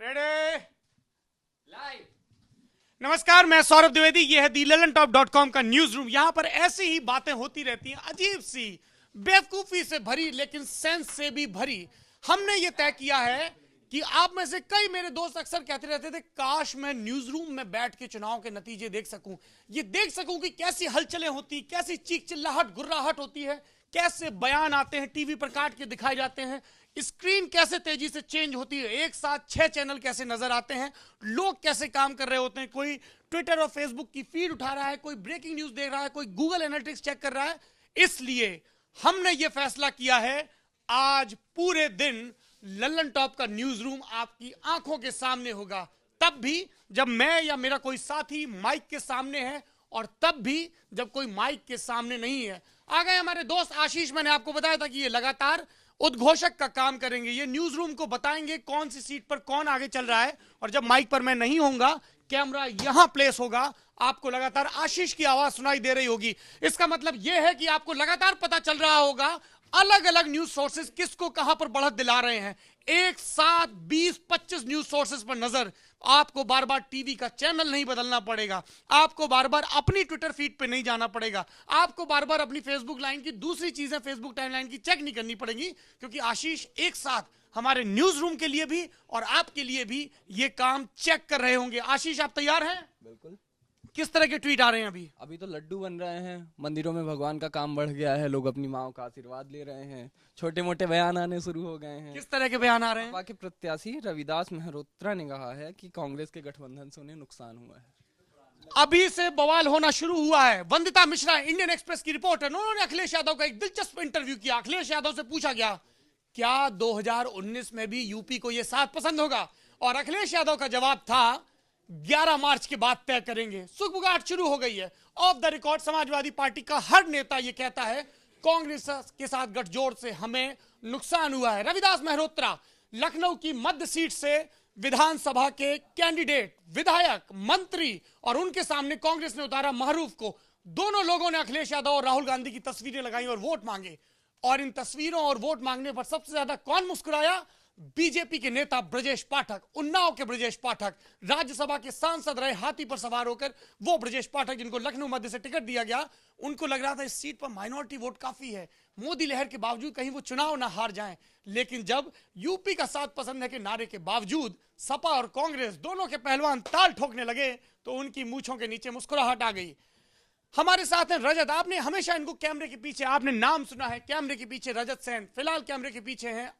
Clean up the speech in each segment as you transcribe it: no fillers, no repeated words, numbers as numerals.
Ready live. नमस्कार, मैं सौरभ द्विवेदी। यह है दी lallantop.com का न्यूज रूम। यहां पर ऐसी ही बातें होती रहती हैं, अजीब सी, बेवकूफी से भरी लेकिन सेंस से भी भरी। हमने यह तय किया है कि आप में से कई मेरे दोस्त अक्सर कहते रहते थे, काश मैं न्यूज रूम में बैठ के चुनाव के नतीजे देख सकूं, ये देख सकूं कि कैसी हलचलें होती, कैसी चीख चिल्लाहट गुर्राहट होती है, कैसे बयान आते हैं, टीवी पर काट के दिखाए जाते हैं, स्क्रीन कैसे तेजी से चेंज होती है, एक साथ 6 चैनल कैसे नजर आते हैं, लोग कैसे काम कर रहे होते हैं, कोई ट्विटर और फेसबुक की फीड उठा रहा है, कोई ब्रेकिंग न्यूज देख रहा है, कोई गूगल एनालिटिक्स चेक कर रहा है। इसलिए हमने यह फैसला किया है, आज पूरे दिन लल्लन टॉप का न्यूज रूम आपकी आंखों के सामने होगा, तब भी जब मैं या मेरा कोई साथी माइक के सामने है और तब भी जब कोई माइक के सामने नहीं है। आ गए हमारे दोस्त आशीष। मैंने आपको बताया था कि ये लगातार उद्घोषक का काम करेंगे, ये न्यूज रूम को बताएंगे कौन सी सीट पर कौन आगे चल रहा है, और जब माइक पर मैं नहीं होऊंगा, कैमरा यहां प्लेस होगा, आपको लगातार आशीष की आवाज सुनाई दे रही होगी। इसका मतलब यह है कि आपको लगातार पता चल रहा होगा अलग अलग न्यूज सोर्सेज किसको कहां पर बढ़त दिला रहे हैं। एक साथ 20-25 न्यूज सोर्सेज पर नजर। आपको बार बार टीवी का चैनल नहीं बदलना पड़ेगा, आपको बार बार अपनी ट्विटर फीड पे नहीं जाना पड़ेगा, आपको बार बार अपनी फेसबुक लाइन की दूसरी चीजें फेसबुक टाइमलाइन की चेक नहीं करनी पड़ेगी, क्योंकि आशीष एक साथ हमारे न्यूज रूम के लिए भी और आपके लिए भी ये काम चेक कर रहे होंगे। आशीष, आप तैयार हैं? बिल्कुल। किस तरह के ट्वीट आ रहे हैं अभी तो लड्डू बन रहे हैं, मंदिरों में भगवान का काम बढ़ गया है, लोग अपनी माओ का आशीर्वाद ले रहे हैं, छोटे मोटे बयान आने शुरू हो गए हैं। किस तरह के बयान आ रहे हैं? सपा के प्रत्याशी रविदास मेहरोत्रा ने कहा है कि कांग्रेस के गठबंधन से उन्हें नुकसान हुआ है। अभी से बवाल होना शुरू हुआ है। वंदिता मिश्रा, इंडियन एक्सप्रेस की रिपोर्टर, उन्होंने अखिलेश यादव का एक दिलचस्प इंटरव्यू किया। अखिलेश यादव से पूछा गया, क्या 2019 में भी यूपी को यह साथ पसंद होगा, और अखिलेश यादव का जवाब था 11 मार्च के बाद तय करेंगे। सुगबुगाहट शुरू हो गई है। Of the record Samajwadi party का हर नेता यह कहता है, कांग्रेस के साथ गठजोड़ से हमें नुकसान हुआ है। रविदास मेहरोत्रा, लखनऊ की मध्य सीट से विधानसभा के कैंडिडेट, विधायक, मंत्री, और उनके सामने कांग्रेस ने उतारा मारूफ को। दोनों लोगों ने अखिलेश यादव और राहुल गांधी की तस्वीरें लगाई और वोट मांगे, और इन तस्वीरों और वोट मांगने पर सबसे ज्यादा कौन मुस्कुराया? बीजेपी के नेता ब्रजेश पाठक, उन्नाव के ब्रजेश पाठक, राज्यसभा के सांसद रहे हाथी पर सवार होकर, वो ब्रजेश पाठक जिनको लखनऊ मध्य से टिकट दिया गया। उनको लग रहा था इस सीट पर माइनॉरिटी वोट काफी है, मोदी लहर के बावजूद कहीं वो चुनाव ना हार जाएं। लेकिन जब यूपी का साथ पसंद है के नारे के बावजूद सपा और कांग्रेस दोनों के पहलवान ताल ठोकने लगे, तो उनकी मूंछों के नीचे मुस्कुराहट आ गई। हमारे साथ हैं रजत। आपने हमेशा इनको कैमरे के पीछे, आपने नाम सुना है, कैमरे के पीछे रजत सेन। फिलहाल कैमरे के पीछे हैं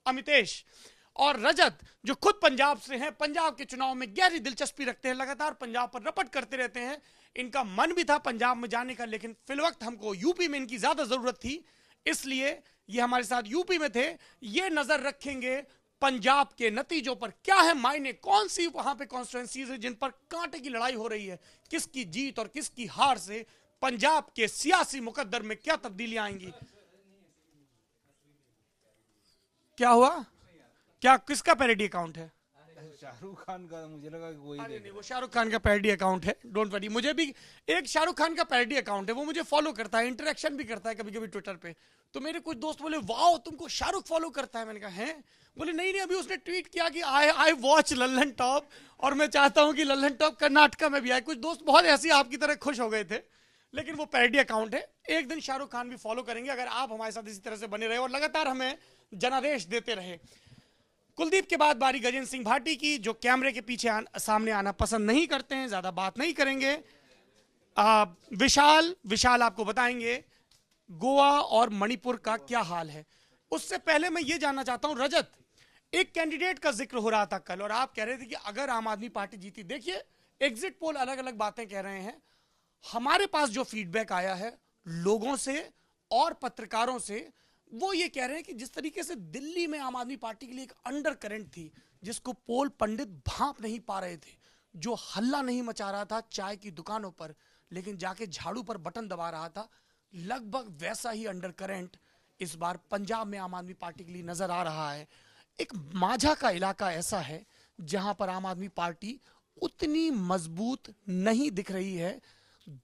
अमितेश। और रजत जो खुद पंजाब से हैं, पंजाब के चुनाव में गहरी दिलचस्पी रखते हैं, लगातार पंजाब पर रपट करते रहते हैं। इनका मन भी था पंजाब में जाने का, लेकिन फिलवक्त हमको यूपी में इनकी ज्यादा जरूरत थी, इसलिए ये हमारे साथ यूपी में थे। ये नजर रखेंगे पंजाब के नतीजों पर, क्या है मायने, कौन सी वहां पे कॉन्स्टिट्यूएंसीज है जिन पर कांटे की लड़ाई हो रही है, किसकी जीत और किसकी हार से पंजाब के सियासी मुकद्दर में क्या तब्दीलियां आएंगी। क्या हुआ? क्या किसका पैरोडी अकाउंट है? शाहरुख खान का। मुझे लगा कि कोई नहीं, वो शाहरुख खान का पैरोडी अकाउंट है, डोंट वरी। मुझे भी एक शाहरुख खान का पैरोडी अकाउंट है, वो मुझे फॉलो करता है, इंटरेक्शन भी करता है कभी कभी ट्विटर पे। तो मेरे कुछ दोस्त बोले, वाओ तुमको शाहरुख फॉलो करता है? मैंने कहा है। बोले नहीं, अभी उसने ट्वीट किया कि आई वॉच लल्लन टॉप, और मैं चाहता हूं कि लल्लन टॉप कर्नाटका में भी आए। कुछ दोस्त बहुत ऐसे आपकी तरह खुश हो गए थे, लेकिन वो पैरोडी अकाउंट है। एक दिन शाहरुख खान भी फॉलो करेंगे, अगर आप हमारे साथ इसी तरह से बने रहे और लगातार हमें जनादेश देते रहे। कुलदीप के बाद बारी गजेंद्र सिंह भाटी की, जो कैमरे के पीछे सामने आना पसंद नहीं करते हैं, ज्यादा बात नहीं करेंगे। विशाल आपको बताएंगे गोवा और मणिपुर का क्या हाल है। उससे पहले मैं ये जानना चाहता हूं रजत, एक कैंडिडेट का जिक्र हो रहा था कल, और आप कह रहे थे कि अगर आम आदमी पार्टी जीती, देखिए एग्जिट पोल अलग अलग बातें कह रहे हैं, हमारे पास जो फीडबैक आया है लोगों से और पत्रकारों से, वो ये कह रहे हैं कि जिस तरीके से दिल्ली में आम आदमी पार्टी के लिए एक अंडर करंट थी, जिसको पोल पंडित भांप नहीं पा रहे थे, जो हल्ला नहीं मचा रहा था चाय की दुकानों पर, लेकिन जाके झाड़ू पर बटन दबा रहा था, लगभग वैसा ही अंडर करंट इस बार पंजाब में आम आदमी पार्टी के लिए नजर आ रहा है। एक माझा का इलाका ऐसा है जहां पर आम आदमी पार्टी उतनी मजबूत नहीं दिख रही है।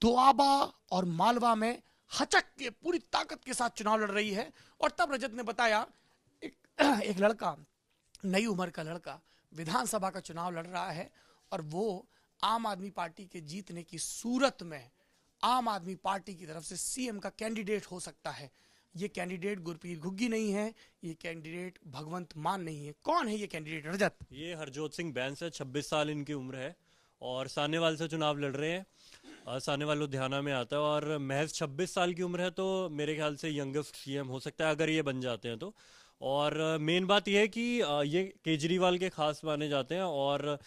दोआबा और मालवा में हचक के पूरी ताकत के साथ चुनाव लड़ रही है। और तब रजत ने बताया एक लड़का, नई उम्र का लड़का, विधानसभा का चुनाव लड़ रहा है और वो आम आदमी पार्टी के जीतने की सूरत में आम आदमी पार्टी की तरफ से सीएम का कैंडिडेट हो सकता है। ये कैंडिडेट गुरप्रीत घुग्गी नहीं है, ये कैंडिडेट भगवंत मान नहीं है। कौन है ये कैंडिडेट रजत? ये हरजोत सिंह बैंस है, 26 साल इनकी उम्र है और सानेवाल से चुनाव लड़ रहे हैं। सानेवाल लुधियाना में आता है और महज 26 साल की उम्र है, तो मेरे ख्याल से यंगेस्ट सीएम हो सकता है अगर ये बन जाते हैं तो। और मेन बात यह है कि ये केजरीवाल के खास माने जाते हैं और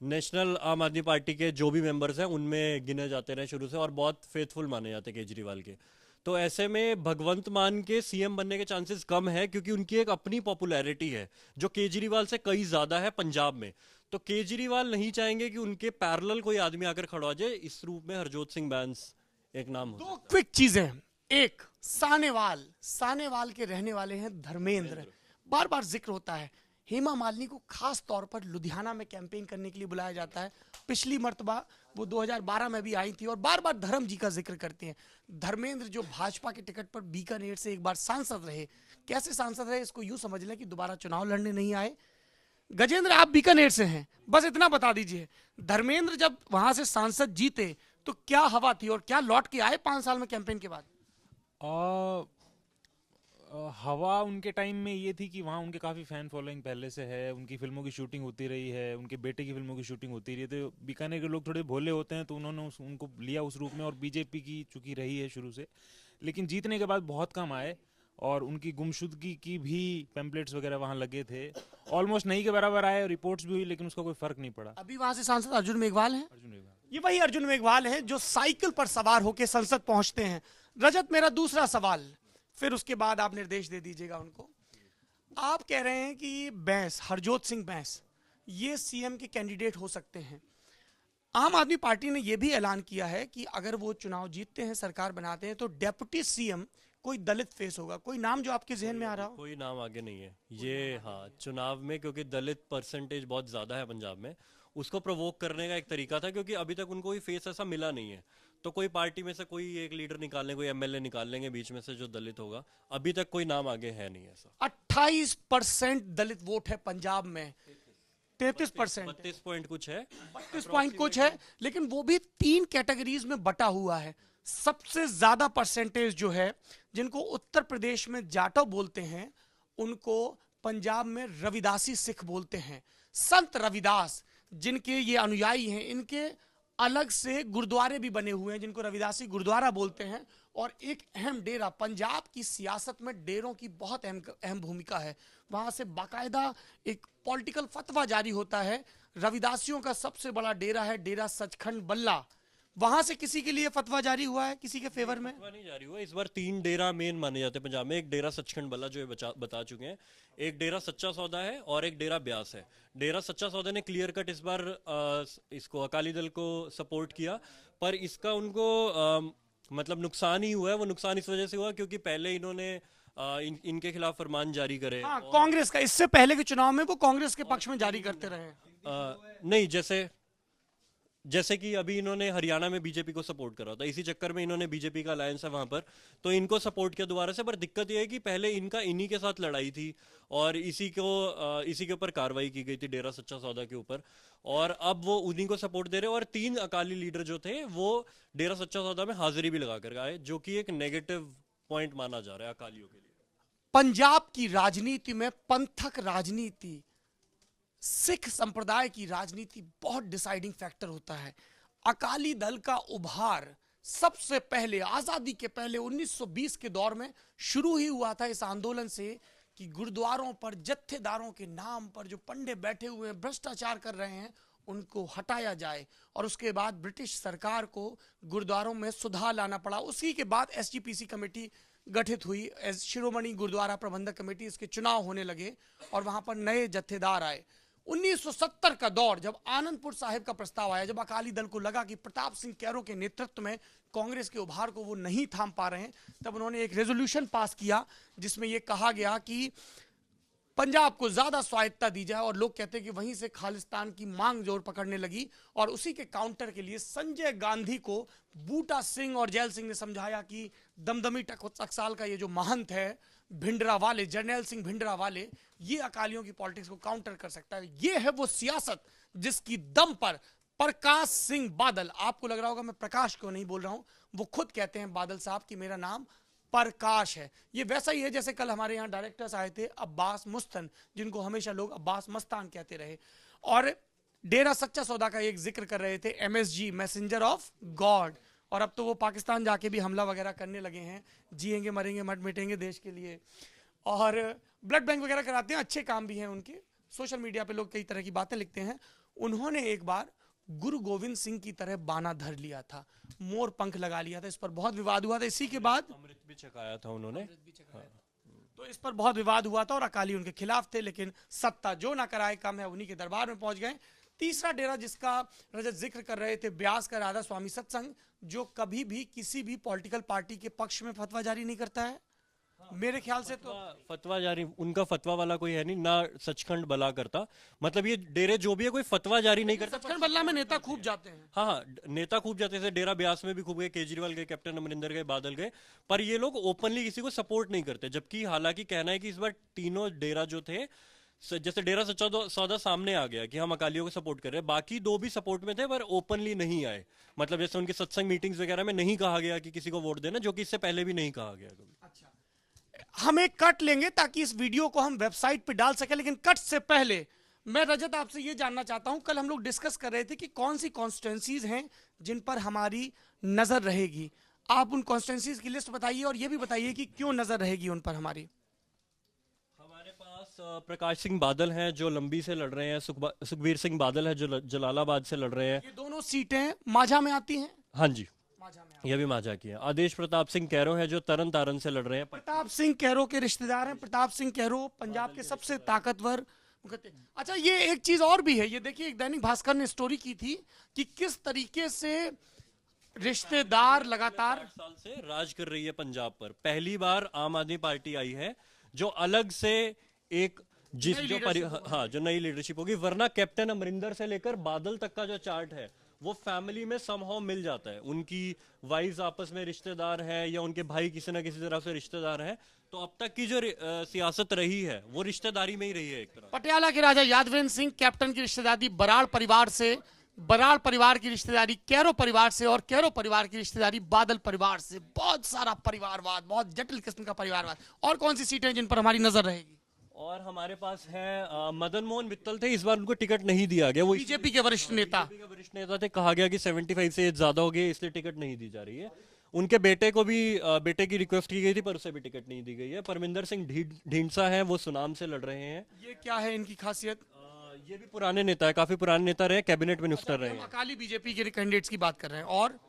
नेशनल आम आदमी पार्टी के जो भी मेंबर्स हैं उनमें गिने जाते रहे शुरू से और बहुत फेथफुल माने जाते हैं केजरीवाल के। तो ऐसे में भगवंत मान के सीएम बनने के चांसेस कम है क्योंकि उनकी एक अपनी पॉपुलैरिटी है जो केजरीवाल से कई ज्यादा है पंजाब में। तो केजरीवाल नहीं चाहेंगे कि उनके पैरेलल कोई आदमी आकर खड़ा हो जाए। इस रूप में हरजोत सिंह बैंस एक नाम हो। दो क्विक चीजें। एक, सानेवाल के रहने वाले हैं धर्मेंद्र। बार बार जिक्र होता है हेमा मालिनी को खास तौर पर लुधियाना में कैंपेन करने के लिए बुलाया जाता है। पिछली मर्तबा वो 2012 में भी आई थी और बार बार धर्म जी का जिक्र करते हैं। धर्मेंद्र जो भाजपा के टिकट पर बीकानेर से एक बार सांसद रहे, कैसे सांसद रहे इसको यूं समझ लें कि दोबारा चुनाव लड़ने नहीं आए। गजेंद्र, आप बीकानेर से हैं, बस इतना बता दीजिए, धर्मेंद्र जब वहां से सांसद जीते तो क्या हवा थी और क्या लौट के आए 5 साल में कैंपेन के बाद? हवा उनके टाइम में ये थी कि वहाँ उनके काफ़ी फ़ैन फॉलोइंग पहले से है, उनकी फिल्मों की शूटिंग होती रही है, उनके बेटे की फिल्मों की शूटिंग होती रही है। तो बीकानेर के लोग थोड़े भोले होते हैं तो उन्होंने उनको लिया उस रूप में और बीजेपी की चूँकि रही है शुरू से, लेकिन जीतने के बाद बहुत कम आए और उनकी गुमशुदगी की भी पैम्पलेट्स वगैरह वहाँ लगे थे। ऑलमोस्ट नहीं के बराबर आए, रिपोर्ट्स भी हुई, लेकिन उसका कोई फ़र्क नहीं पड़ा। अभी वहां से सांसद अर्जुन मेघवाल हैं। अर्जुन मेघवाल, ये वही अर्जुन मेघवाल हैं जो साइकिल पर सवार होकर संसद पहुंचते हैं। रजत, मेरा दूसरा सवाल, फिर उसके बाद आप निर्देश दे दीजिएगा उनको। आप कह रहे हैं कि बैंस, हरजोत सिंह बैंस, ये सीएम के कैंडिडेट हो सकते हैं। आम आदमी पार्टी ने यह भी ऐलान किया है कि अगर वो चुनाव जीतते हैं, सरकार बनाते हैं, तो डेप्यूटी सीएम कोई दलित फेस होगा। कोई नाम जो आपके जहन में आ रहा हो? कोई नाम आगे नहीं है ये। हाँ, चुनाव में क्योंकि दलित परसेंटेज बहुत ज्यादा है पंजाब में, उसको प्रोवोक करने का एक तरीका था क्योंकि अभी तक उनको कोई फेस ऐसा मिला नहीं है। तो कोई पार्टी में से कोई एक लीडर निकाल लेंगे, कोई एमएलए निकाल लेंगे बीच में से जो दलित होगा। अभी तक कोई नाम आगे है नहीं ऐसा। 28% दलित वोट है पंजाब में, 33%, 32 पॉइंट कुछ है, 32 पॉइंट कुछ है, लेकिन वो भी 3 कैटेगरीज में बटा हुआ है। सबसे ज्यादा परसेंटेज जो है, जिनको उत्तर प्रदेश में जाटो बोलते हैं, उनको पंजाब में रविदासी सिख बोलते हैं। संत रविदास जिनके ये अनुयायी हैं, इनके अलग से गुरुद्वारे भी बने हुए हैं जिनको रविदासी गुरुद्वारा बोलते हैं। और एक अहम डेरा, पंजाब की सियासत में डेरों की बहुत अहम भूमिका है। वहां से बाकायदा एक पॉलिटिकल फतवा जारी होता है। रविदासियों का सबसे बड़ा डेरा है डेरा सचखंड बल्ला। वहां से किसी के लिए फतवा जारी हुआ है किसी के फेवर में? फतवा नहीं जारी हुआ। इस बार 3 डेरा मेन माने जाते हैं पंजाब में। एक डेरा सचखंड बल्ला जो ये बता चुके हैं, एक डेरा सच्चा सौदा है और एक डेरा ब्यास है। डेरा सच्चा सौदा ने क्लियर कट इस बार इसको अकाली दल को सपोर्ट किया, पर इसका उनको मतलब नुकसान ही हुआ है। वो नुकसान इस वजह से हुआ क्योंकि पहले इन्होंने इनके खिलाफ फरमान जारी करे। हाँ, कांग्रेस का, इससे पहले के चुनाव में वो कांग्रेस के पक्ष में जारी करते रहे। नहीं, जैसे कि अभी इन्होंने हरियाणा में बीजेपी को सपोर्ट करा था, इसी चक्कर में इन्होंने बीजेपी का अलायंस है वहां पर, तो इनको सपोर्ट किया दोबारा से। पर दिक्कत यह है कि पहले इन्हीं के साथ लड़ाई थी और इसी के ऊपर कार्रवाई की गई थी डेरा सच्चा सौदा के ऊपर, और अब वो उन्हीं को सपोर्ट दे रहे हैं। और 3 अकाली लीडर जो थे वो डेरा सच्चा सौदा में हाजिरी भी लगा कर आए, जो कि एक नेगेटिव पॉइंट माना जा रहा है अकालियों के लिए। पंजाब की राजनीति में पंथक राजनीति, सिख संप्रदाय की राजनीति बहुत डिसाइडिंग फैक्टर होता है। अकाली दल का उभार सबसे पहले, आजादी के पहले 1920 के दौर में शुरू ही हुआ था इस आंदोलन से कि गुरुद्वारों पर जत्थेदारों के नाम पर जो पंडे बैठे हुए हैं, भ्रष्टाचार कर रहे हैं, उनको हटाया जाए। और उसके बाद ब्रिटिश सरकार को गुरुद्वारों में सुधार लाना पड़ा। उसी के बाद एसजीपीसी कमेटी गठित हुई, शिरोमणि गुरुद्वारा प्रबंधक कमेटी। इसके चुनाव होने लगे और वहां पर नए जत्थेदार आए। 1970 का दौर, जब आनंदपुर साहिब का प्रस्ताव आया, जब अकाली दल को लगा कि प्रताप सिंह कैरो के नेतृत्व में कांग्रेस के उभार को वो नहीं थाम पा रहे हैं, तब उन्होंने एक रेजोल्यूशन पास किया जिसमें यह कहा गया कि पंजाब को ज्यादा स्वायत्ता दी जाए। और लोग कहते हैं कि वहीं से खालिस्तान की मांग जोर पकड़ने लगी। और उसी के काउंटर के लिए संजय गांधी को बूटा सिंह और जैल सिंह ने समझाया कि दमदमी टकसाल का ये जो महंत है, भिंडरा वाले, जर्नैल सिंह भिंडरा वाले, ये अकालियों की पॉलिटिक्स को काउंटर कर सकता है। ये है वो सियासत जिसकी दम पर प्रकाश सिंह बादल, आपको लग रहा होगा मैं प्रकाश क्यों नहीं बोल रहा हूं, वो खुद कहते हैं बादल साहब कि मेरा नाम प्रकाश है। ये वैसा ही है जैसे कल हमारे यहाँ डायरेक्टर्स आए थे अब्बास मुस्तन, जिनको हमेशा लोग अब्बास मस्तान कहते रहे, और डेरा सच्चा सौदा का एक जिक्र कर रहे थे, MSG मैसेंजर ऑफ गॉड, और अब तो वो पाकिस्तान जाके भी हमला वगैरह करने लगे हैं, जिएंगे मरेंगे मट मिटेंगे देश के लिए, और ब्लड बैंक वगैरह कराते हैं, अच्छे काम भी हैं उनके। सोशल मीडिया पे लोग कई तरह की बातें लिखते हैं। उन्होंने एक बार गुरु गोविंद सिंह की तरह बाना धर लिया था, मोर पंख लगा लिया था, इस पर बहुत विवाद हुआ था। इसी के बाद अमृत भी छकाया था उन्होंने। तो इस पर बहुत विवाद हुआ था और अकाली उनके खिलाफ थे, लेकिन सत्ता जो ना कराए कम है, उन्हीं के दरबार में पहुंच गए। तीसरा डेरा जिसका रजत जिक्र कर रहे थे, ब्यास का राधा स्वामी सत्संग, जो कभी भी किसी भी पॉलिटिकल पार्टी के पक्ष में फतवा जारी नहीं करता है। मेरे ख्याल से तो फतवा जारी, उनका फतवा वाला कोई है नहीं ना, सचखंड बला करता, मतलब ये डेरे जो भी है कोई फतवा जारी नहीं करता। सचखंड बल्ला में नेता खूब जाते हैं। हाँ हाँ, नेता खूब जाते थे, डेरा ब्यास में भी खूब गए, केजरीवाल गए, कैप्टन अमरिंदर गए, बादल गए, पर ये लोग ओपनली किसी को सपोर्ट नहीं करते। जबकि हालांकि कहना है कि इस बार तीनों डेरा जो थे, जैसे डेरा सच्चा सौदा सामने आ गया कि हम अकालियों को सपोर्ट कर रहे हैं, बाकी दो भी सपोर्ट में थे पर ओपनली नहीं आए। मतलब जैसे उनके सत्संग मीटिंग्स वगैरह में नहीं कहा गया कि किसी को वोट देना, जो कि इससे पहले भी नहीं कहा गया कभी। अच्छा, हम एक कट लेंगे ताकि इस वीडियो को हम वेबसाइट पे डाल सके, लेकिन कट से पहले मैं रजत आपसे ये जानना चाहता हूं, कल हम लोग डिस्कस कर रहे थे कि कौन सी कॉन्स्टिट्यूंसीज हैं जिन पर हमारी नजर रहेगी। आप उन कॉन्स्टिट्यूंसीज की लिस्ट बताइए और ये भी बताइए कि क्यों नजर रहेगी उन पर हमारी। हमारे पास प्रकाश सिंह बादल हैं जो लंबी से लड़ रहे हैं, सुखबीर सिंह बादल है जो जलालाबाद से लड़ रहे हैं। ये दोनों सीटें माझा में आती हैं। हाँ जी, माझा में यह भी मांझा की है। आदेश प्रताप सिंह कैरो है जो तरन तारन से लड़ रहे हैं। प्रताप सिंह कैरो के रिश्तेदार हैं। प्रताप सिंह कैरो पंजाब के सबसे ताकतवर। अच्छा, ये एक चीज और भी है, ये देखिए एक दैनिक भास्कर ने स्टोरी की थी कि किस तरीके से रिश्तेदार लगातार 8 साल से राज कर रही है पंजाब पर। पहली बार आम आदमी पार्टी आई है जो अलग से एक जो नई लीडरशिप होगी, वरना कैप्टन अमरिंदर से लेकर बादल तक का जो चार्ट है वो फैमिली में समहाउ मिल जाता है। उनकी वाइफ्स आपस में रिश्तेदार है या उनके भाई किसी ना किसी तरह से रिश्तेदार है, तो अब तक की जो सियासत रही है वो रिश्तेदारी में ही रही है एक तरह। पटियाला के राजा यादवेंद्र सिंह कैप्टन की रिश्तेदारी बराड़ परिवार से, बराड़ परिवार की रिश्तेदारी कैरो परिवार से, और कैरो परिवार की रिश्तेदारी बादल परिवार से। बहुत सारा परिवारवाद, बहुत जटिल किस्म का परिवारवाद। और कौन सी सीटें जिन पर हमारी नजर रहेगी? और हमारे पास है मदन मोहन मित्तल थे, इस बार उनको टिकट नहीं दिया गया। वो बीजेपी के वरिष्ठ नेता, बीजेपी के वरिष्ठ नेता थे, कहा गया कि 75 से एज ज्यादा हो गई इसलिए टिकट नहीं दी जा रही है। उनके बेटे को भी बेटे की रिक्वेस्ट की गई थी पर उसे भी टिकट नहीं दी गई है। परमिंदर सिंह ढींढसा है, वो सुनाम से लड़ रहे हैं। ये क्या है इनकी खासियत? ये भी पुराने नेता है, काफी पुराने नेता रहे, कैबिनेट मिनिस्टर रहे हम हैं। अकाली बीजेपी के कैंडिडेट्स की बात कर रहे हैं। और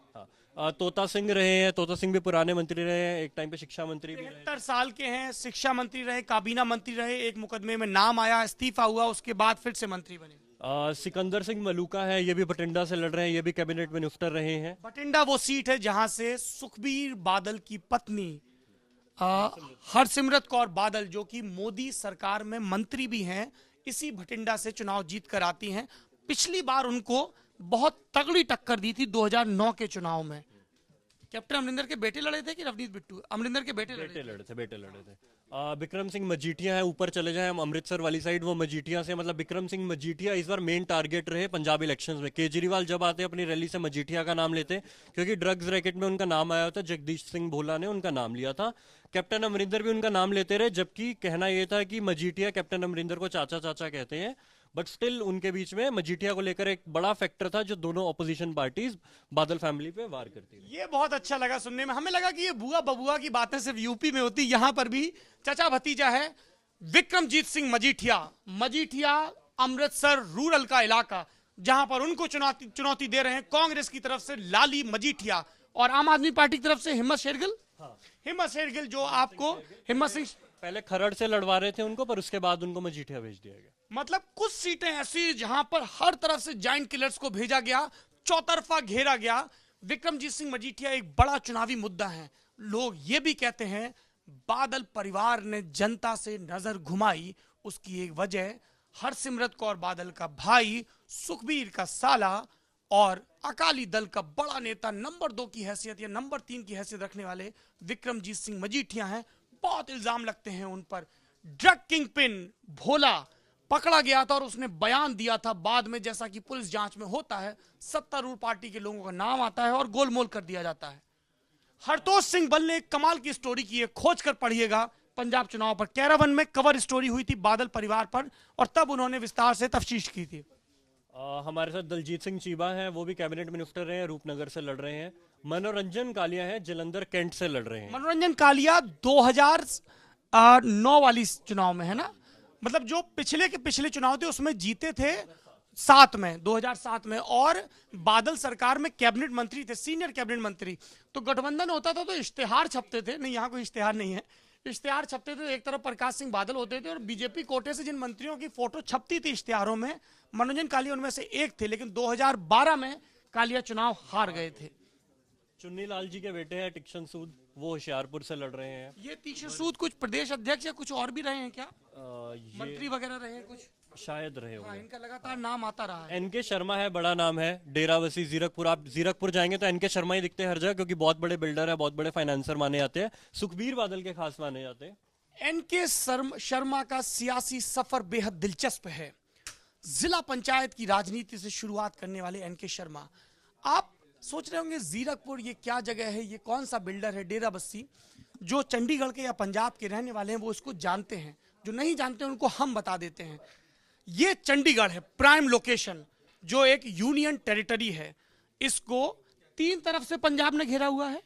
तोता सिंह रहे हैं, तोता सिंह भी पुराने मंत्री रहे हैं, एक टाइम पे शिक्षा मंत्री भी रहे। 73 साल के हैं, शिक्षा मंत्री रहे, काबीना मंत्री रहे, एक मुकदमे में नाम आया, इस्तीफा हुआ, उसके बाद फिर से मंत्री बने। सिकंदर सिंह मलूका है, ये भी बठिंडा से लड़ रहे हैं, ये भी कैबिनेट मिनिस्टर रहे हैं। बठिंडा वो सीट है जहां से सुखबीर बादल की पत्नी हरसिमरत कौर बादल, जो कि मोदी सरकार में मंत्री भी हैं, इसी भटिंडा से चुनाव जीत कर आती हैं। पिछली बार उनको बहुत तगड़ी टक्कर दी थी 2009 के चुनाव में। कैप्टन अमरिंदर के बेटे लड़े थे कि रवनीत बिट्टू? अमरिंदर के बेटे लड़े थे। विक्रम सिंह मजीठिया है, ऊपर चले जाएं हम अमृतसर वाली साइड, वो मजीठिया से, मतलब विक्रम सिंह मजीठिया इस बार मेन टारगेट रहे पंजाब इलेक्शंस में। केजरीवाल जब आते अपनी रैली से मजीठिया का नाम लेते, क्योंकि ड्रग्स रैकेट में उनका नाम आया होता, जगदीश सिंह भोला ने उनका नाम लिया था। कैप्टन अमरिंदर भी उनका नाम लेते रहे, जबकि कहना यह था कि मजीठिया कैप्टन अमरिंदर को चाचा चाचा कहते हैं, बट स्टिल उनके बीच में मजीठिया को लेकर एक बड़ा फैक्टर था जो दोनों ऑपोजिशन पार्टीज बादल फैमिली पे वार करती थी। ये बहुत अच्छा लगा सुनने में। हमें लगा कि ये बुआ बबुआ की बातें सिर्फ यूपी में होती, यहां पर भी चचा भतीजा है। विक्रमजीत सिंह मजीठिया अमृतसर रूरल का इलाका, जहां पर उनको चुनौती दे रहे हैं कांग्रेस की तरफ से लाली मजीठिया और आम आदमी पार्टी की तरफ से हिम्मत शेरगिल। हिम्मत शेरगिल जो आपको हिम्मत सिंह पहले खरड़ से लड़वा रहे थे उनको, पर उसके बाद उनको मजीठिया भेज दिया गया। मतलब कुछ सीटें ऐसी जहां पर हर तरफ से जाइंट किलर्स को भेजा गया, चौतरफा घेरा गया। विक्रमजीत सिंह मजीठिया एक बड़ा चुनावी मुद्दा है। लोग ये भी कहते हैं बादल परिवार ने जनता से नजर घुमाई, उसकी एक वजह हरसिमरत कौर बादल का भाई, सुखबीर का साला और अकाली दल का बड़ा नेता, नंबर 2 की हैसियत या नंबर 3 की हैसियत रखने वाले विक्रमजीत सिंह मजीठिया हैं। बहुत इल्जाम लगते हैं उन पर। ड्रग किंग पिन भोला पकड़ा गया था और उसने बयान दिया था, बाद में जैसा कि पुलिस जांच में होता है सत्तारूढ़ पार्टी के लोगों का नाम आता है और गोलमोल कर दिया जाता है। हरतोष सिंह बल ने एक कमाल की स्टोरी की है, खोज कर पढ़िएगा। पंजाब चुनाव पर कैरावन में कवर स्टोरी हुई थी बादल परिवार पर, और तब उन्होंने विस्तार से तफ्तीश की थी। हमारे साथ दलजीत सिंह चीबा हैं, वो भी कैबिनेट मिनिस्टर हैं, रूपनगर से लड़ रहे हैं। मनोरंजन कालिया हैं, जलंधर कैंट से लड़ रहे हैं। मनोरंजन कालिया 2009 वाली चुनाव में है ना, मतलब जो पिछले के पिछले चुनाव थे उसमें जीते थे 2007 में, और बादल सरकार में कैबिनेट मंत्री थे, सीनियर कैबिनेट मंत्री। तो गठबंधन होता था तो इश्तेहार छपते थे, नहीं यहाँ कोई इश्तेहार नहीं है, इश्तेहार छपते थे। एक तरफ प्रकाश सिंह बादल होते थे और बीजेपी कोटे से जिन मंत्रियों की फोटो छपती थी इश्तेहारों में, मनोरंजन कालिया उनमें से एक थे। लेकिन 2012 में कालिया चुनाव हार गए थे। चुन्नी लाल जी के बेटे हैं टिक्शन सूद, वो होशियारपुर से लड़ रहे हैं। ये तीक्ष्ण सूद कुछ प्रदेश अध्यक्ष या कुछ और भी रहे हैं क्या, ये मंत्री वगैरह रहे हैं कुछ? शायद रहे हाँ, होंगे। इनका लगातार नाम आता रहा है। एनके शर्मा है, बड़ा नाम है, डेराबस्सी जीरकपुर। आप जीरकपुर जाएंगे तो एनके शर्मा ही दिखते हैं हर जगह, क्योंकि बहुत बड़े बिल्डर है, बहुत बड़े फाइनेंसर माने जाते हैं, सुखबीर बादल के खास माने जाते हैं। एनके शर्मा का सियासी सफर बेहद दिलचस्प है। जिला पंचायत की राजनीति से शुरुआत करने वाले एनके शर्मा, आप सोच रहे होंगे जीरकपुर ये क्या जगह है, ये कौन सा बिल्डर है? डेराबस्सी। जो चंडीगढ़ के या पंजाब के रहने वाले हैं वो इसको जानते हैं, जो नहीं जानते उनको हम बता देते हैं। ये चंडीगढ़ है, प्राइम लोकेशन, जो एक यूनियन टेरिटरी है। इसको तीन तरफ से पंजाब ने घेरा हुआ है,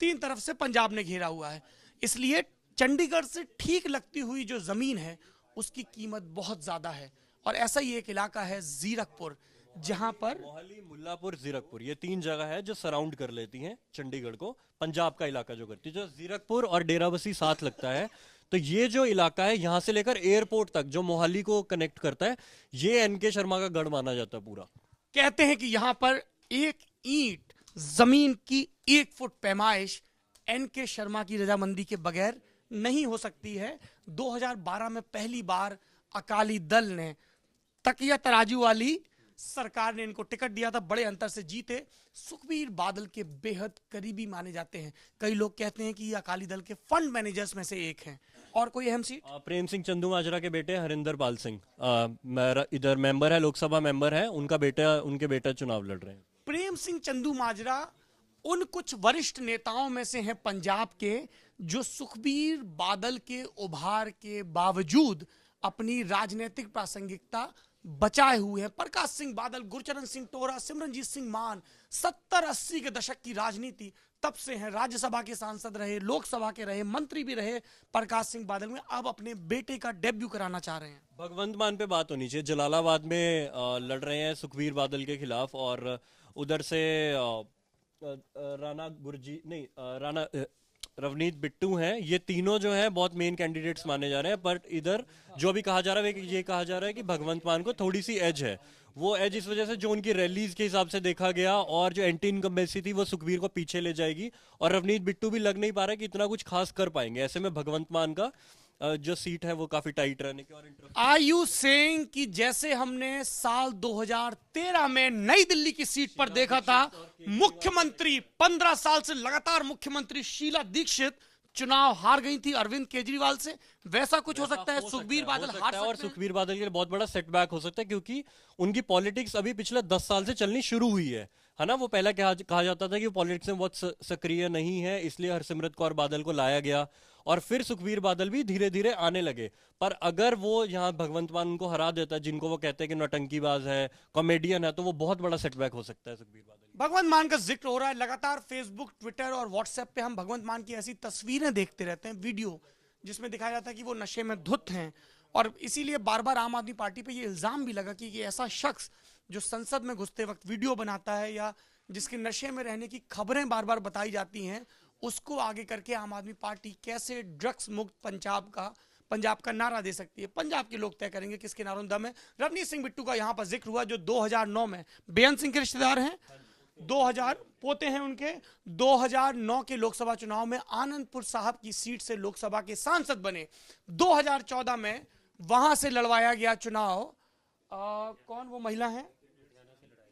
तीन तरफ से पंजाब ने घेरा हुआ है, इसलिए चंडीगढ़ से ठीक लगती हुई जो जमीन है उसकी कीमत बहुत ज्यादा है। और ऐसा ही एक इलाका है जीरकपुर, जहां पर मोहाली, मुल्लापुर, जीरकपुर, ये तीन जगह है जो सराउंड कर लेती हैं चंडीगढ़ को, पंजाब का इलाका जो करती है। जो जीरकपुर और डेराबस्सी साथ लगता है, तो ये जो इलाका है यहाँ से लेकर एयरपोर्ट तक जो मोहाली को कनेक्ट करता है, ये एनके शर्मा का गढ़ माना जाता है पूरा। कहते हैं कि यहां पर एक ईंट जमीन की 1 फुट पैमाइश एनके शर्मा की रजामंदी के बगैर नहीं हो सकती है। 2012 में पहली बार अकाली दल ने, तकिया तराजू वाली सरकार ने इनको टिकट दिया था, बड़े अंतर से जीते। सुखबीर बादल के बेहद करीबी माने जाते हैं। कई लोग कहते हैं कि ये अकाली दल के फंड मैनेजर्स में से एक हैं। और कोई अहम सीट? प्रेम सिंह चंदू माजरा के बेटे हरिंदर पाल सिंह, इधर मेंबर है, लोकसभा मेंबर है, उनके बेटा चुनाव लड़ रहे हैं। प्रेम सिंह चंदू माजरा उन कुछ वरिष्ठ नेताओं में से हैं पंजाब के, जो सुखबीर बादल के उभार के बावजूद अपनी राजनीतिक प्रासंगिकता बचाए हुए हैं। प्रकाश सिंह बादल, गुरचरण सिंह टोरा, सिमरनजीत सिंह मान, 70-80 के दशक की राजनीति तब से है। राज्यसभा के सांसद रहे, लोकसभा के रहे, मंत्री भी रहे प्रकाश सिंह बादल में। अब अपने बेटे का डेब्यू कराना चाह रहे हैं। भगवंत मान पे बात होनी चाहिए। जलालाबाद में लड़ रहे हैं सुखबीर बादल के खिलाफ, और उधर से राणा रवनीत बिट्टू हैं। ये तीनों जो हैं बहुत मेन कैंडिडेट्स माने जा रहे हैं, बट इधर जो भी कहा जा रहा है ये कहा जा रहा है कि भगवंत मान को थोड़ी सी एज है। वो एज इस वजह से जो उनकी रैलीज के हिसाब से देखा गया, और जो एंटी इनकम्बेंसी थी वो सुखबीर को पीछे ले जाएगी, और रवनीत बिट्टू भी लग नहीं पा रहा है कि इतना कुछ खास कर पाएंगे। ऐसे में भगवंत मान का जो सीट है वो काफी टाइट रहने की। और आर यू सेइंग कि जैसे हमने साल 2013 में नई दिल्ली की सीट पर देखा था मुख्यमंत्री 15 साल से लगातार मुख्यमंत्री शीला दीक्षित चुनाव हार गई थी अरविंद केजरीवाल से, वैसा कुछ हो सकता है? सुखबीर बादल हार सकते हैं, और सुखबीर बादल के लिए बहुत बड़ा सेटबैक हो सकता है, क्योंकि उनकी पॉलिटिक्स अभी पिछले 10 साल से चलनी शुरू हुई है ना। वो पहले कहा जाता था कि पॉलिटिक्स में बहुत सक्रिय नहीं है, इसलिए हरसिमरत कौर बादल को लाया गया, और फिर सुखबीर बादल भी धीरे धीरे आने लगे। पर अगर वो यहाँ भगवंत मान को हरा देता है, जिनको वो कहते हैं कि नौटंकीबाज है, कॉमेडियन है, तो वो बहुत बड़ा सेटबैक हो सकता है सुखबीर बादल। भगवंत मान का जिक्र हो रहा है लगातार, फेसबुक, ट्विटर और व्हाट्सएप पे हम भगवंत मान की ऐसी तस्वीरें देखते रहते हैं, वीडियो, जिसमें दिखाया जाता है कि वो नशे में धुत हैं। और इसीलिए बार बार आम आदमी पार्टी पे ये इल्जाम भी लगा कि ऐसा शख्स जो संसद में घुसते वक्त वीडियो बनाता है या जिसके नशे में रहने की खबरें बार बार बताई जाती हैं, उसको आगे करके आम आदमी पार्टी कैसे ड्रग्स मुक्त पंजाब का नारा दे सकती है। पंजाब के लोग तय करेंगे किसके नारों में दम है। रवनीत सिंह बिट्टू का यहाँ पर जिक्र हुआ, जो 2009 में बेअंत सिंह के रिश्तेदार हैं, 2000 पोते हैं उनके। 2009 के लोकसभा चुनाव में आनंदपुर साहब की सीट से लोकसभा के सांसद बने। 2014 में वहां से लड़वाया गया चुनाव, कौन वो महिला है?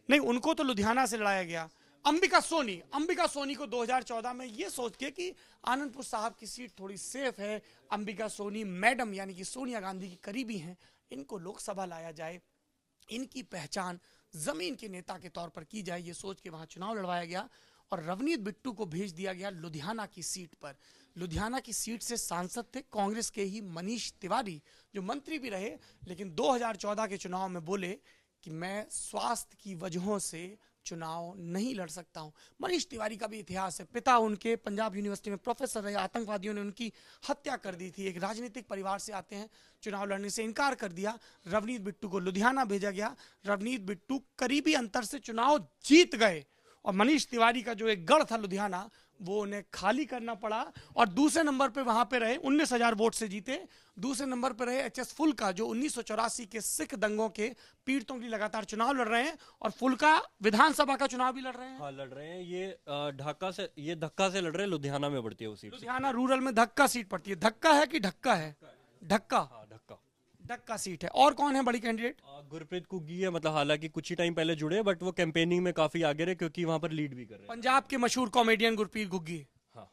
नहीं, उनको तो लुधियाना से लड़ाया गया। अंबिका सोनी को 2014 में ये सोच के कि आनंदपुर साहब की सीट थोड़ी सेफ है, अंबिका सोनी मैडम यानी कि सोनिया गांधी की करीबी हैं, इनको लोकसभा लाया जाए, इनकी पहचान जमीन के नेता के तौर पर की जाए, ये सोच के वहां चुनाव लड़वाया गया और रवनीत बिट्टू को भेज दिया गया लुधियाना की सीट पर। लुधियाना की सीट से सांसद थे कांग्रेस के ही मनीष तिवारी, जो मंत्री भी रहे, लेकिन 2014 के चुनाव में बोले कि मैं स्वास्थ्य की वजहों से चुनाव नहीं लड़ सकता हूं। मनीष तिवारी का भी इतिहास है, पिता उनके पंजाब यूनिवर्सिटी में प्रोफेसर रहे, आतंकवादियों ने उनकी हत्या कर दी थी, एक राजनीतिक परिवार से आते हैं, चुनाव लड़ने से इनकार कर दिया। रवनीत बिट्टू को लुधियाना भेजा गया, रवनीत बिट्टू करीबी अंतर से चुनाव जीत गए और मनीष तिवारी का जो एक गढ़ था लुधियाना वो उन्हें खाली करना पड़ा और दूसरे नंबर पे वहां पे रहे, 19,000 वोट से जीते। दूसरे नंबर पे रहे एच एस फुल्का, जो 1984 के सिख दंगों के पीड़ितों के लिए लगातार चुनाव लड़ रहे हैं और फुल्का विधानसभा का चुनाव भी लड़ रहे हैं। हाँ लड़ रहे हैं, ये धक्का से लड़ रहे हैं, लुधियाना में बढ़ती है वो सीट। लुधियाना रूरल में धक्का सीट पड़ती है। धक्का है कि ढक्का है? ढक्का। हाँ ढक्का सीट है। और कौन है बड़ी कैंडिडेट? गुरप्रीत कुग्गी है, मतलब हालांकि कुछ ही टाइम पहले जुड़े बट वो कैंपेनिंग में काफी आगे रहे क्योंकि वहां पर लीड भी कर रहे हैं। पंजाब के मशहूर कॉमेडियन गुरप्रीत गुग्गी। हाँ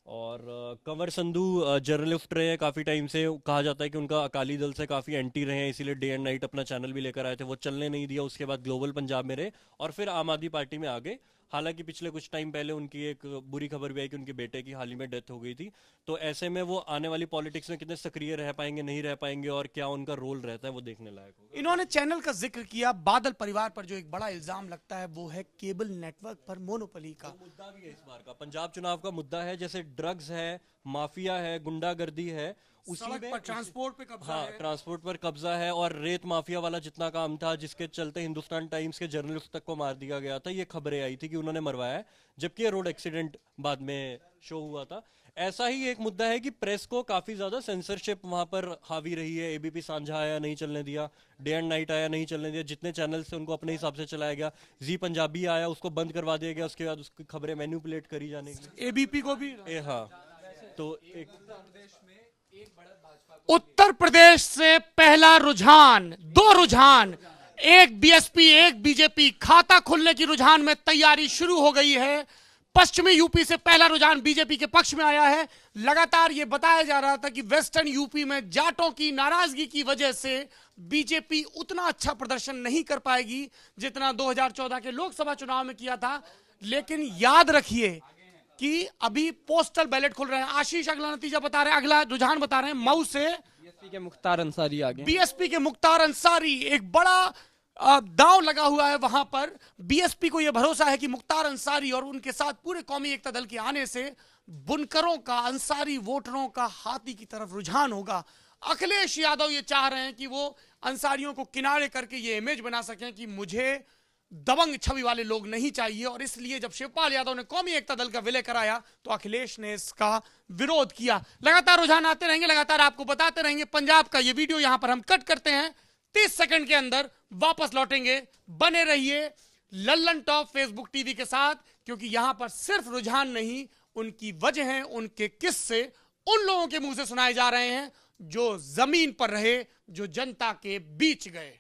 और कंवर संधू जर्नलिस्ट रहे हैं काफी टाइम से, कहा जाता है कि उनका अकाली दल से काफी एंटी रहे हैं, इसीलिए डे एंड नाइट अपना चैनल भी लेकर आए थे, वो चलने नहीं दिया। उसके बाद ग्लोबल पंजाब में रहे और फिर आम आदमी पार्टी में आ गए। हालांकि पिछले कुछ टाइम पहले उनकी एक बुरी खबर भी आई कि उनके बेटे की हाल ही में डेथ हो गई थी, तो ऐसे में वो आने वाली पॉलिटिक्स में कितने सक्रिय रह पाएंगे, नहीं रह पाएंगे और क्या उनका रोल रहता है वो देखने लायक होगा। इन्होंने चैनल का जिक्र किया। बादल परिवार पर जो एक बड़ा इल्जाम लगता है वो है केबल नेटवर्क पर मोनोपोली का। मुद्दा भी है इस बार का, पंजाब चुनाव का मुद्दा है, जैसे ड्रग्स है, माफिया है, गुंडागर्दी है, सड़क पर ट्रांसपोर्ट पे कब्जा हाँ है। ट्रांसपोर्ट पर कब्जा है और रेत माफिया वाला जितना काम था जिसके चलते हिंदुस्तान टाइम्स के जर्नलिस्ट तक को मार दिया गया था, ये खबरें आई थी कि उन्होंने मरवाया है, जबकि ये रोड एक्सीडेंट बाद में शो हुआ था। ऐसा ही एक मुद्दा है कि प्रेस को काफी ज्यादा सेंसरशिप वहां पर हावी रही है। एबीपी सांझा आया, नहीं चलने दिया, डे एंड नाइट आया, नहीं चलने दिया, जितने चैनल से उनको अपने हिसाब से चलाया गया। जी पंजाबी आया, उसको बंद करवा दिया गया, उसके बाद उसकी खबरें मैनिपुलेट करी जाने की। एबीपी को भी। हाँ तो एक उत्तर प्रदेश से पहला रुझान, 2 रुझान, एक बीएसपी एक बीजेपी, खाता खुलने की रुझान में तैयारी शुरू हो गई है। पश्चिमी यूपी से पहला रुझान बीजेपी के पक्ष में आया है। लगातार यह बताया जा रहा था कि वेस्टर्न यूपी में जाटों की नाराजगी की वजह से बीजेपी उतना अच्छा प्रदर्शन नहीं कर पाएगी जितना 2014 के लोकसभा चुनाव में किया था। लेकिन याद रखिए कि अभी पोस्टल बैलेट खुल रहे हैं। आशीष अगला नतीजा बता रहे हैं, अगला रुझान बता रहे हैं। मऊ से बीएसपी के मुख्तार अंसारी आगे। बीएसपी के मुख्तार अंसारी, एक बड़ा दांव लगा हुआ है वहां पर। बीएसपी को यह भरोसा है कि मुख्तार अंसारी और उनके साथ पूरे कौमी एकता दल के आने से बुनकरों का, अंसारी वोटरों का हाथी की तरफ रुझान होगा। अखिलेश यादव ये चाह रहे हैं कि वो अंसारियों को किनारे करके ये इमेज बना सकें कि मुझे दबंग छवि वाले लोग नहीं चाहिए, और इसलिए जब शिवपाल यादव ने कौमी एकता दल का विलय कराया तो अखिलेश ने इसका विरोध किया। लगातार रुझान आते रहेंगे, लगातार आपको बताते रहेंगे। पंजाब का ये वीडियो यहां पर हम कट करते हैं, 30 सेकंड के अंदर वापस लौटेंगे। बने रहिए लल्लन टॉप फेसबुक टीवी के साथ, क्योंकि यहां पर सिर्फ रुझान नहीं, उनकी वजह, उनके किस्से उन लोगों के मुंह से सुनाए जा रहे हैं जो जमीन पर रहे, जो जनता के बीच गए।